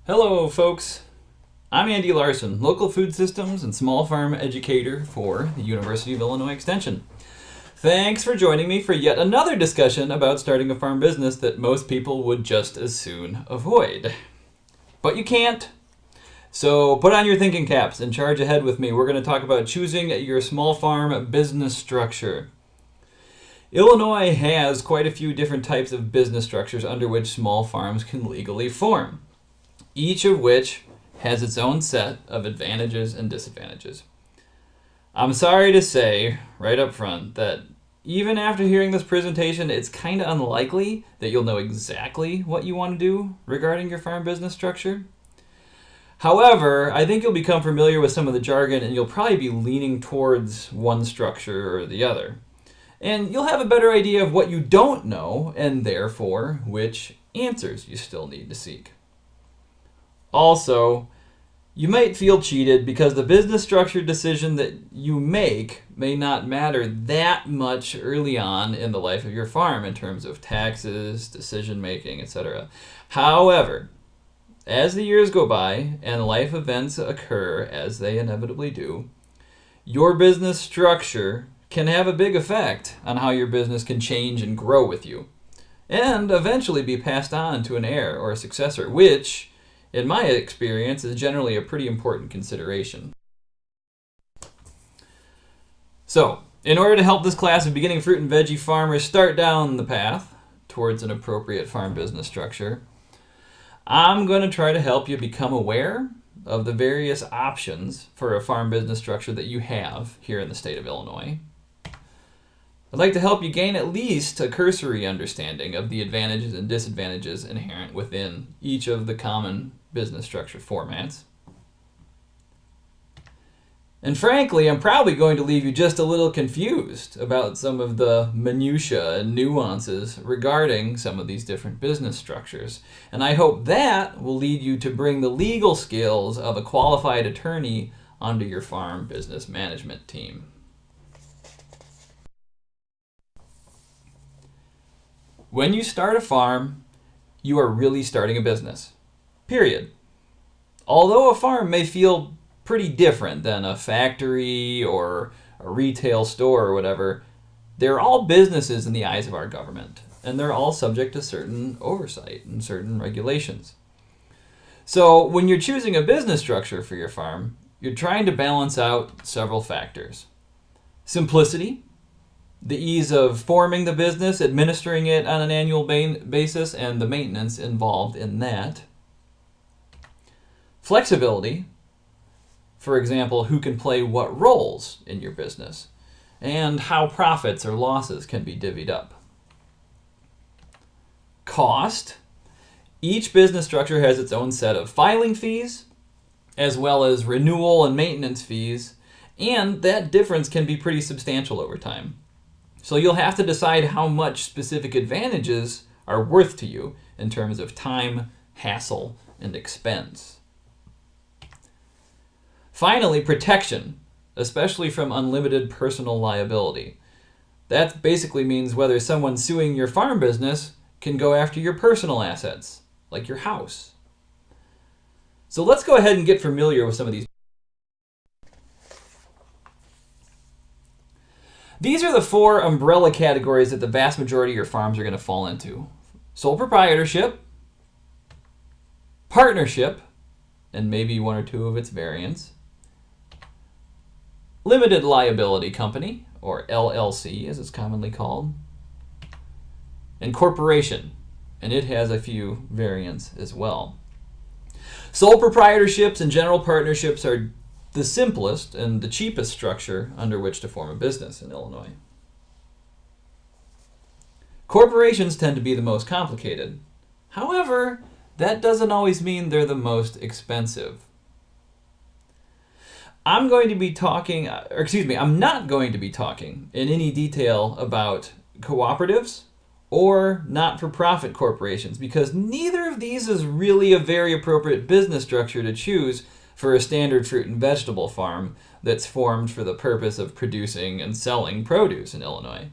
Hello, folks. I'm Andy Larson, local food systems and small farm educator for the University of Illinois Extension. Thanks for joining me for yet another discussion about starting a farm business that most people would just as soon avoid. But you can't. So put on your thinking caps and charge ahead with me. We're going to talk about choosing your small farm business structure. Illinois has quite a few different types of business structures under which small farms can legally form, each of which has its own set of advantages and disadvantages. I'm sorry to say right up front that even after hearing this presentation, it's kind of unlikely that you'll know exactly what you want to do regarding your farm business structure. However, I think you'll become familiar with some of the jargon and you'll probably be leaning towards one structure or the other. And you'll have a better idea of what you don't know and therefore which answers you still need to seek. Also, you might feel cheated because the business structure decision that you make may not matter that much early on in the life of your farm in terms of taxes, decision making, etc. However, as the years go by and life events occur as they inevitably do, your business structure can have a big effect on how your business can change and grow with you, and eventually be passed on to an heir or a successor, which in my experience, is generally a pretty important consideration. So, in order to help this class of beginning fruit and veggie farmers start down the path towards an appropriate farm business structure, I'm going to try to help you become aware of the various options for a farm business structure that you have here in the state of Illinois. I'd like to help you gain at least a cursory understanding of the advantages and disadvantages inherent within each of the common business structure formats. And frankly, I'm probably going to leave you just a little confused about some of the minutiae and nuances regarding some of these different business structures. And I hope that will lead you to bring the legal skills of a qualified attorney onto your farm business management team. When you start a farm, you are really starting a business. Period. Although a farm may feel pretty different than a factory or a retail store or whatever, they're all businesses in the eyes of our government, and they're all subject to certain oversight and certain regulations. So when you're choosing a business structure for your farm, you're trying to balance out several factors. Simplicity, the ease of forming the business, administering it on an annual basis, and the maintenance involved in that. Flexibility, for example, who can play what roles in your business, and how profits or losses can be divvied up. Cost, each business structure has its own set of filing fees, as well as renewal and maintenance fees, and that difference can be pretty substantial over time. So you'll have to decide how much specific advantages are worth to you in terms of time, hassle, and expense. Finally, protection, especially from unlimited personal liability. That basically means whether someone suing your farm business can go after your personal assets, like your house. So let's go ahead and get familiar with some of these. These are the four umbrella categories that the vast majority of your farms are going to fall into. Sole proprietorship, partnership, and maybe one or two of its variants, limited liability company, or LLC as it's commonly called, and corporation, and it has a few variants as well. Sole proprietorships and general partnerships are the simplest and the cheapest structure under which to form a business in Illinois. Corporations tend to be the most complicated. However, that doesn't always mean they're the most expensive. I'm not going to be talking in any detail about cooperatives or not-for-profit corporations because neither of these is really a very appropriate business structure to choose for a standard fruit and vegetable farm that's formed for the purpose of producing and selling produce in Illinois.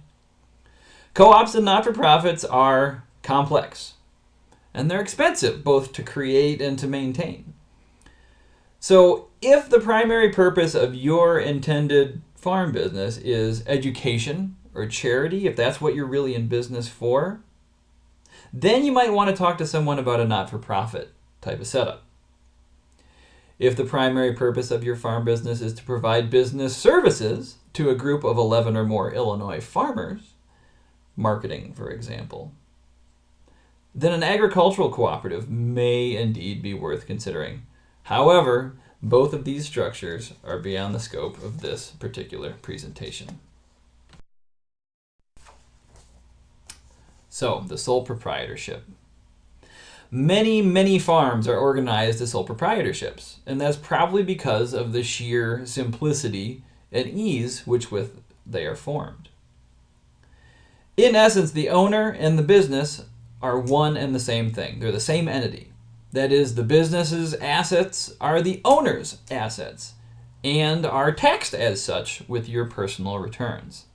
Co-ops and not-for-profits are complex. and they're expensive both to create and to maintain. So if the primary purpose of your intended farm business is education or charity, if that's what you're really in business for, then you might want to talk to someone about a not-for-profit type of setup. If the primary purpose of your farm business is to provide business services to a group of 11 or more Illinois farmers, marketing, for example, then an agricultural cooperative may indeed be worth considering. However, both of these structures are beyond the scope of this particular presentation. So, the sole proprietorship. Many farms are organized as sole proprietorships, and that's probably because of the sheer simplicity and ease with they are formed. In essence, the owner and the business are one and the same thing. They're the same entity. That is, the business's assets are the owner's assets and are taxed as such with your personal returns.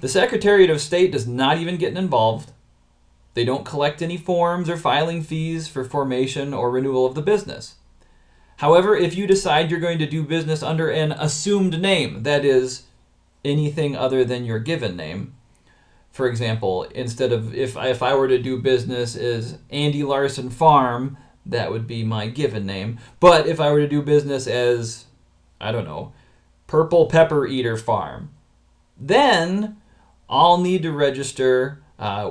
The Secretariat of State does not even get involved. They don't collect any forms or filing fees for formation or renewal of the business. However, if you decide you're going to do business under an assumed name, that is, anything other than your given name, for example, instead of if I were to do business as Andy Larson Farm, that would be my given name. But if I were to do business as, I don't know, Purple Pepper Eater Farm, then I'll need to register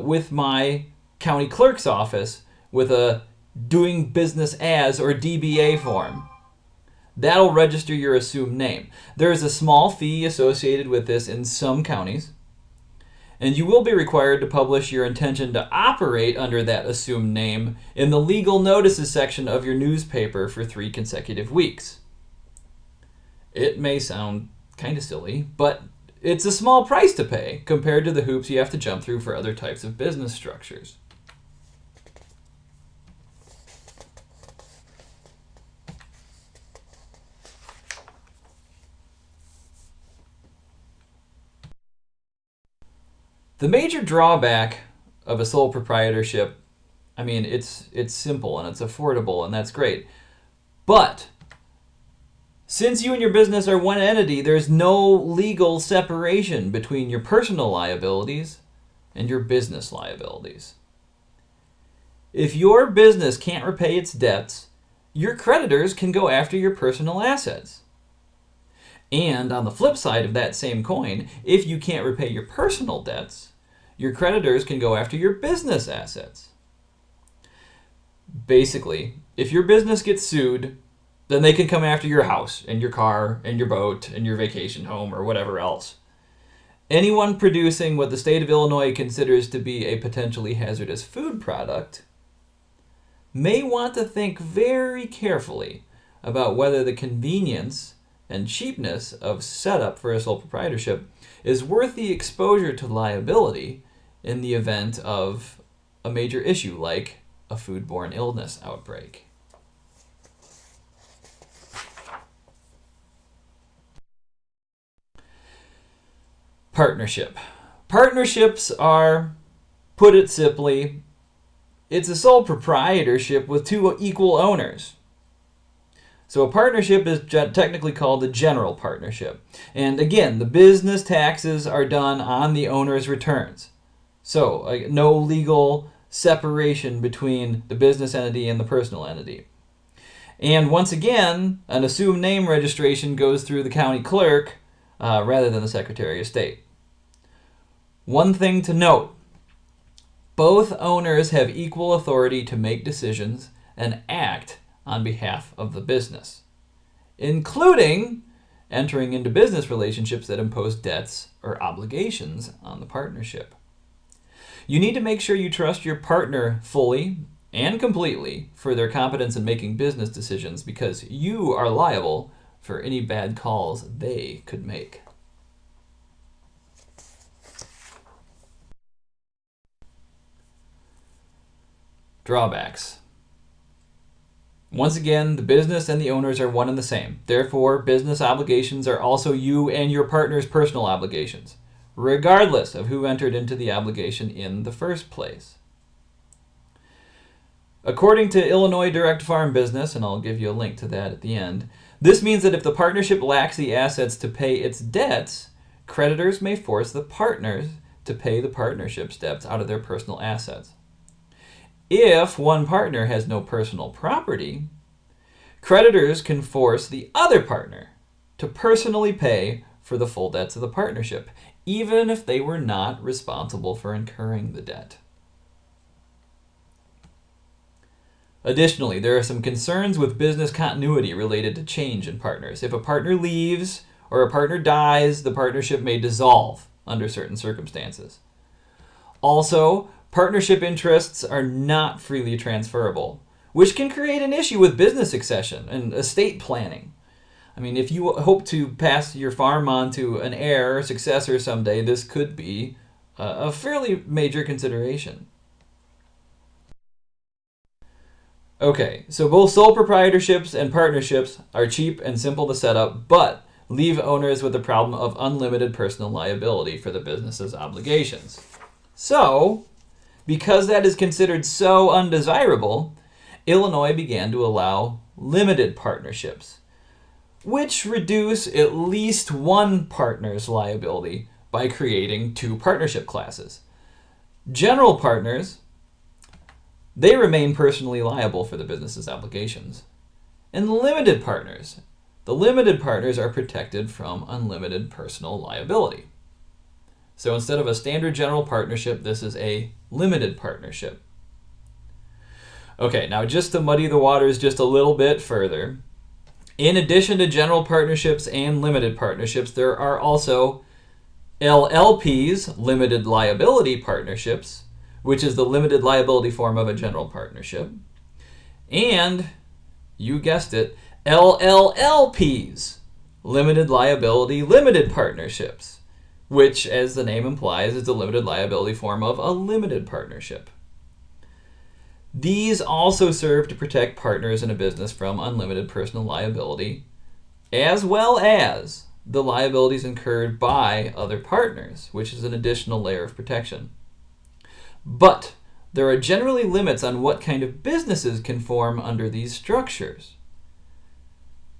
with my county clerk's office with a doing business as or DBA form. That'll register your assumed name. There is a small fee associated with this in some counties, and you will be required to publish your intention to operate under that assumed name in the legal notices section of your newspaper for 3 consecutive weeks. It may sound kind of silly, but it's a small price to pay compared to the hoops you have to jump through for other types of business structures. The major drawback of a sole proprietorship, I mean, it's simple and it's affordable and that's great. But since you and your business are one entity, there's no legal separation between your personal liabilities and your business liabilities. If your business can't repay its debts, your creditors can go after your personal assets. And on the flip side of that same coin, if you can't repay your personal debts, your creditors can go after your business assets. Basically, if your business gets sued, then they can come after your house and your car and your boat and your vacation home or whatever else. Anyone producing what the state of Illinois considers to be a potentially hazardous food product may want to think very carefully about whether the convenience and cheapness of setup for a sole proprietorship is worth the exposure to liability in the event of a major issue like a foodborne illness outbreak. Partnership. Partnerships are, put it simply, it's a sole proprietorship with 2 equal owners. So a partnership is technically called a general partnership. And again, the business taxes are done on the owner's returns. So no legal separation between the business entity and the personal entity. And once again, an assumed name registration goes through the county clerk rather than the Secretary of State. One thing to note, both owners have equal authority to make decisions and act on behalf of the business, including entering into business relationships that impose debts or obligations on the partnership. You need to make sure you trust your partner fully and completely for their competence in making business decisions, because you are liable for any bad calls they could make. Drawbacks. Once again, the business and the owners are one and the same. Therefore, business obligations are also you and your partner's personal obligations, regardless of who entered into the obligation in the first place. According to Illinois Direct Farm Business, and I'll give you a link to that at the end, this means that if the partnership lacks the assets to pay its debts, creditors may force the partners to pay the partnership's debts out of their personal assets. If one partner has no personal property, creditors can force the other partner to personally pay for the full debts of the partnership, even if they were not responsible for incurring the debt. Additionally, there are some concerns with business continuity related to change in partners. If a partner leaves or a partner dies, the partnership may dissolve under certain circumstances. Also, partnership interests are not freely transferable, which can create an issue with business succession and estate planning. I mean, if you hope to pass your farm on to an heir or successor someday, this could be a fairly major consideration. Okay, so both sole proprietorships and partnerships are cheap and simple to set up, but leave owners with the problem of unlimited personal liability for the business's obligations. So, because that is considered so undesirable, Illinois began to allow limited partnerships, which reduce at least one partner's liability by creating two partnership classes. General partners, they remain personally liable for the business's obligations. And limited partners, the limited partners are protected from unlimited personal liability. So instead of a standard general partnership, this is a limited partnership. Okay, now just to muddy the waters just a little bit further, in addition to general partnerships and limited partnerships, there are also LLPs, limited liability partnerships, which is the limited liability form of a general partnership, and, you guessed it, LLLPs, limited liability limited partnerships, which, as the name implies, is the limited liability form of a limited partnership. These also serve to protect partners in a business from unlimited personal liability, as well as the liabilities incurred by other partners, which is an additional layer of protection. But there are generally limits on what kind of businesses can form under these structures.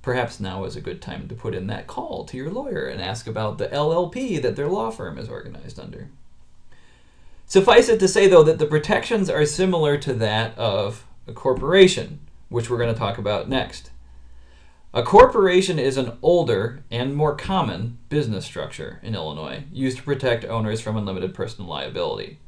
Perhaps now is a good time to put in that call to your lawyer and ask about the LLP that their law firm is organized under. Suffice it to say, though, that the protections are similar to that of a corporation, which we're going to talk about next. A corporation is an older and more common business structure in Illinois, used to protect owners from unlimited personal liability.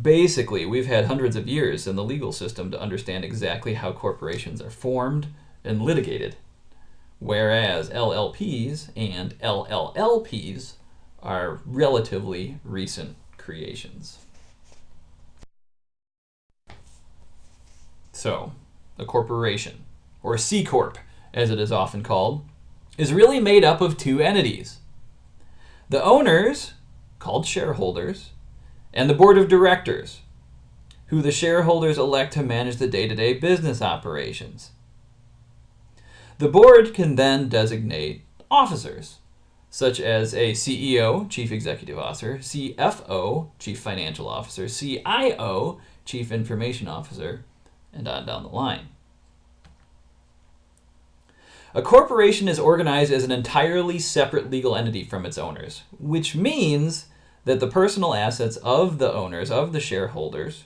Basically, we've had hundreds of years in the legal system to understand exactly how corporations are formed and litigated, whereas LLPs and LLLPs are relatively recent creations. So, a corporation, or C Corp as it is often called, is really made up of two entities. The owners, called shareholders, and the board of directors, who the shareholders elect to manage the day-to-day business operations. The board can then designate officers, such as a CEO, Chief Executive Officer, CFO, Chief Financial Officer, CIO, Chief Information Officer, and on down the line. A corporation is organized as an entirely separate legal entity from its owners, which means that the personal assets of the owners, of the shareholders,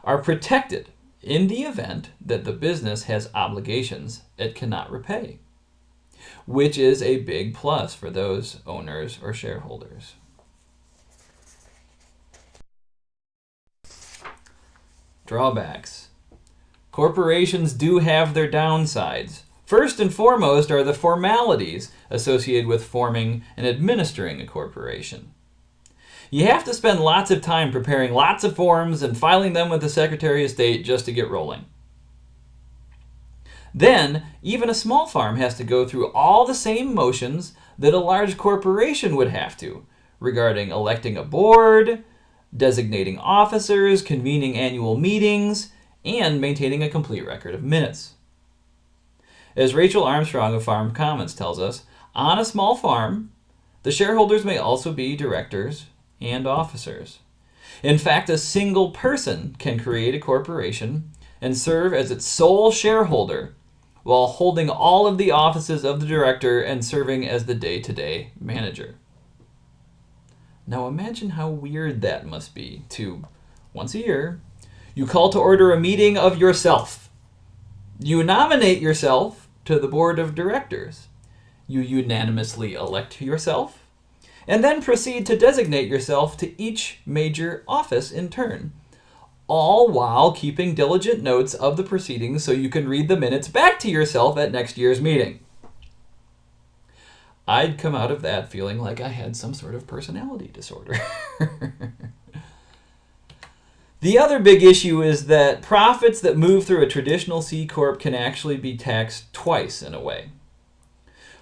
are protected in the event that the business has obligations it cannot repay, which is a big plus for those owners or shareholders. Drawbacks. Corporations do have their downsides. First and foremost are the formalities associated with forming and administering a corporation. You have to spend lots of time preparing lots of forms and filing them with the Secretary of State just to get rolling. Then, even a small farm has to go through all the same motions that a large corporation would have to, regarding electing a board, designating officers, convening annual meetings, and maintaining a complete record of minutes. As Rachel Armstrong of Farm Commons tells us, on a small farm, the shareholders may also be directors and officers. In fact, a single person can create a corporation and serve as its sole shareholder while holding all of the offices of the director and serving as the day-to-day manager. Now imagine how weird that must be to, once a year, you call to order a meeting of yourself. You nominate yourself to the board of directors. You unanimously elect yourself, and then proceed to designate yourself to each major office in turn, all while keeping diligent notes of the proceedings so you can read the minutes back to yourself at next year's meeting. I'd come out of that feeling like I had some sort of personality disorder. The other big issue is that profits that move through a traditional C Corp can actually be taxed twice in a way.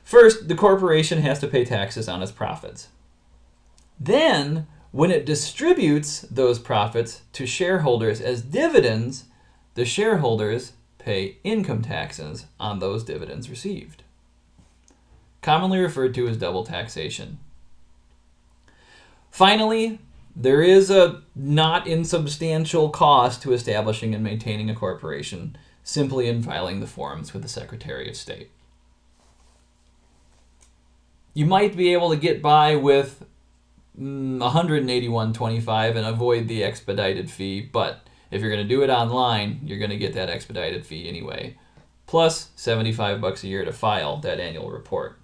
First, the corporation has to pay taxes on its profits. Then, when it distributes those profits to shareholders as dividends, the shareholders pay income taxes on those dividends received, commonly referred to as double taxation. Finally, there is a not insubstantial cost to establishing and maintaining a corporation simply in filing the forms with the Secretary of State. You might be able to get by with $181.25 and avoid the expedited fee, but if you're going to do it online, you're going to get that expedited fee anyway, plus $75 a year to file that annual report.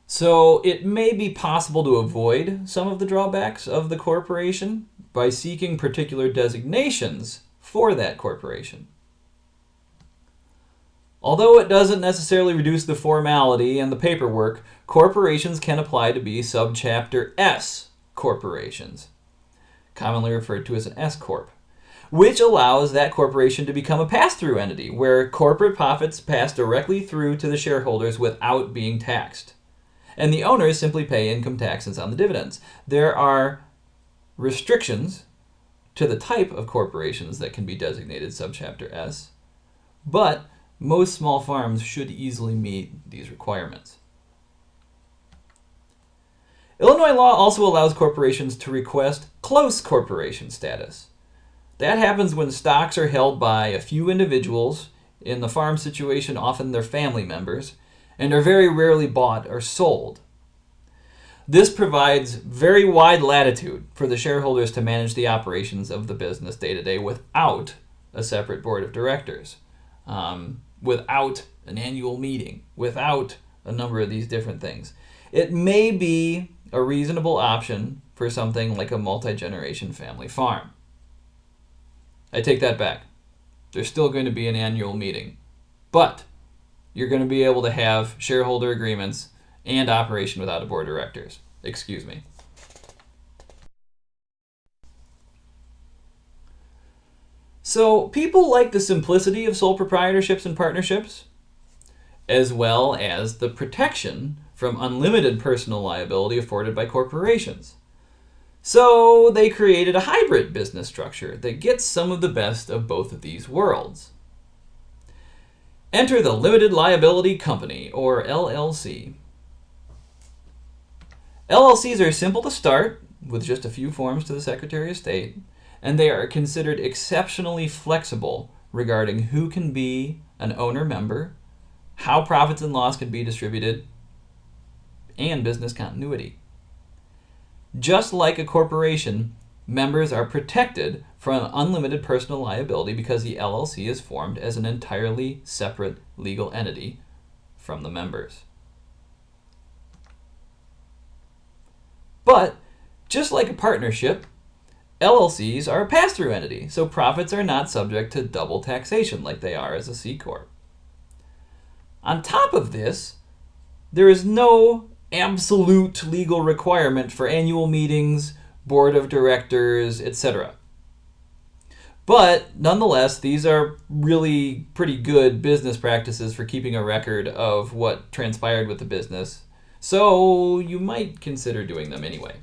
So it may be possible to avoid some of the drawbacks of the corporation by seeking particular designations for that corporation. Although it doesn't necessarily reduce the formality and the paperwork, corporations can apply to be Subchapter S corporations, commonly referred to as an S Corp, which allows that corporation to become a pass-through entity where corporate profits pass directly through to the shareholders without being taxed. And the owners simply pay income taxes on the dividends. There are restrictions to the type of corporations that can be designated Subchapter S, but most small farms should easily meet these requirements. Illinois law also allows corporations to request close corporation status. That happens when stocks are held by a few individuals, in the farm situation often their family members, and are very rarely bought or sold. This provides very wide latitude for the shareholders to manage the operations of the business day to day without a separate board of directors, without an annual meeting, without a number of these different things. It may be a reasonable option for something like a multi-generation family farm. I take that back. There's still going to be an annual meeting, but you're going to be able to have shareholder agreements and operation without a board of directors. Excuse me. So people like the simplicity of sole proprietorships and partnerships, as well as the protection from unlimited personal liability afforded by corporations. So they created a hybrid business structure that gets some of the best of both of these worlds. Enter the Limited Liability Company, or LLC. LLCs are simple to start, with just a few forms to the Secretary of State, and they are considered exceptionally flexible regarding who can be an owner member, how profits and loss can be distributed, and business continuity. Just like a corporation, members are protected from unlimited personal liability because the LLC is formed as an entirely separate legal entity from the members. But, just like a partnership, LLCs are a pass-through entity, so profits are not subject to double taxation like they are as a C Corp. On top of this, there is no absolute legal requirement for annual meetings, board of directors, etc. But nonetheless, these are really pretty good business practices for keeping a record of what transpired with the business, so you might consider doing them anyway.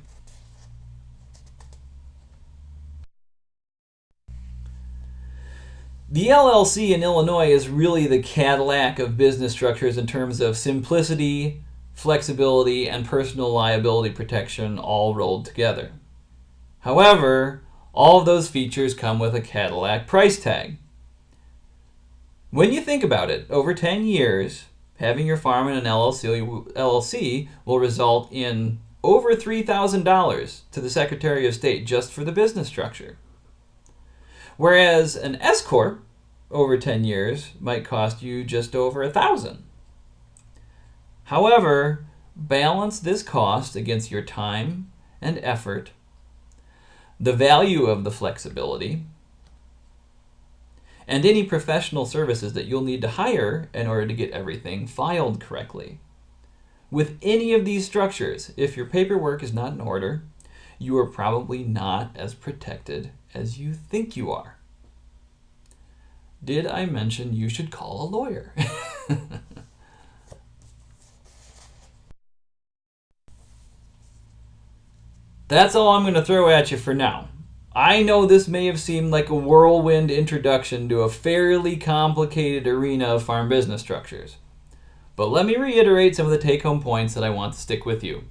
The LLC in Illinois is really the Cadillac of business structures in terms of simplicity, flexibility, and personal liability protection all rolled together. However, all of those features come with a Cadillac price tag. When you think about it, over 10 years, having your farm in an LLC will result in over $3,000 to the Secretary of State just for the business structure. Whereas an S Corp over 10 years might cost you just over $1,000. However, balance this cost against your time and effort, the value of the flexibility, and any professional services that you'll need to hire in order to get everything filed correctly. With any of these structures, if your paperwork is not in order, you are probably not as protected as you think you are. Did I mention you should call a lawyer? That's all I'm going to throw at you for now. I know this may have seemed like a whirlwind introduction to a fairly complicated arena of farm business structures. But let me reiterate some of the take-home points that I want to stick with you.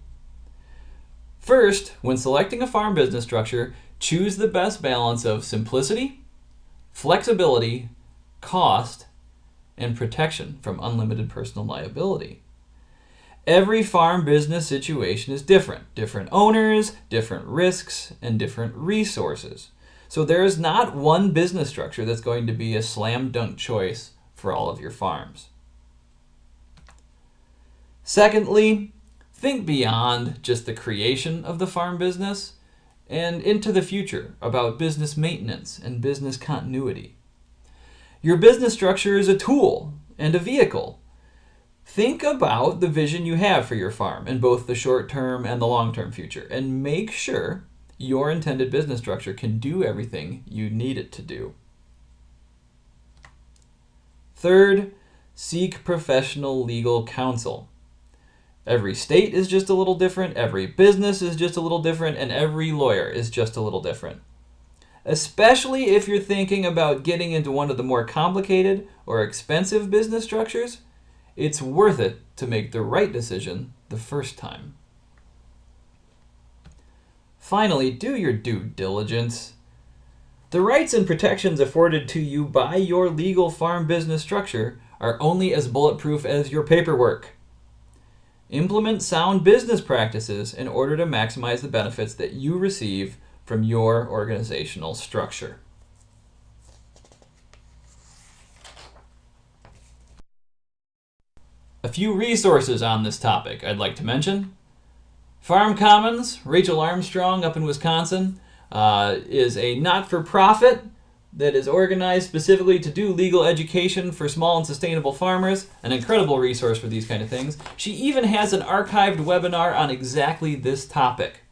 First, when selecting a farm business structure, choose the best balance of simplicity, flexibility, cost, and protection from unlimited personal liability. Every farm business situation is different. Different owners, different risks, and different resources. So there is not one business structure that's going to be a slam dunk choice for all of your farms. Secondly, think beyond just the creation of the farm business and into the future about business maintenance and business continuity. Your business structure is a tool and a vehicle. Think about the vision you have for your farm in both the short-term and the long-term future, and make sure your intended business structure can do everything you need it to do. Third, seek professional legal counsel. Every state is just a little different, every business is just a little different, and every lawyer is just a little different. Especially if you're thinking about getting into one of the more complicated or expensive business structures, it's worth it to make the right decision the first time. Finally, do your due diligence. The rights and protections afforded to you by your legal farm business structure are only as bulletproof as your paperwork. Implement sound business practices in order to maximize the benefits that you receive from your organizational structure. A few resources on this topic I'd like to mention. Farm Commons, Rachel Armstrong up in Wisconsin, is a not-for-profit that is organized specifically to do legal education for small and sustainable farmers, an incredible resource for these kind of things. She even has an archived webinar on exactly this topic.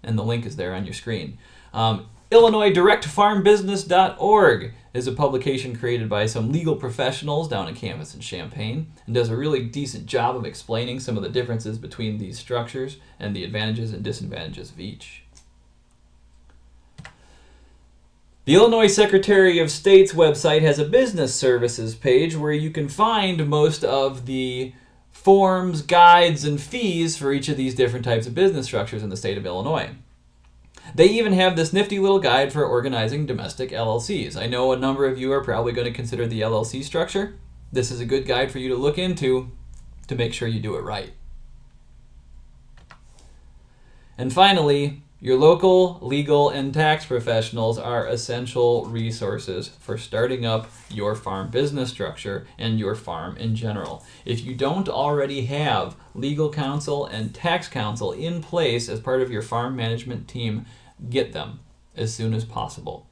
And the link is there on your screen. IllinoisDirectFarmBusiness.org is a publication created by some legal professionals down on campus in Champaign and does a really decent job of explaining some of the differences between these structures and the advantages and disadvantages of each. The Illinois Secretary of State's website has a business services page where you can find most of the forms, guides, and fees for each of these different types of business structures in the state of Illinois. They even have this nifty little guide for organizing domestic LLCs. I know a number of you are probably going to consider the LLC structure. This is a good guide for you to look into to make sure you do it right. And finally, your local legal and tax professionals are essential resources for starting up your farm business structure and your farm in general. If you don't already have legal counsel and tax counsel in place as part of your farm management team, get them as soon as possible.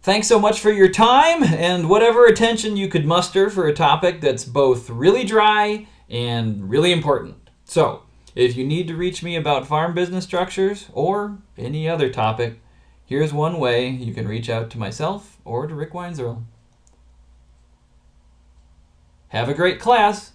Thanks so much for your time and whatever attention you could muster for a topic that's both really dry and really important. So, if you need to reach me about farm business structures or any other topic, here's one way you can reach out to myself or to Rick Weinzierl. Have a great class!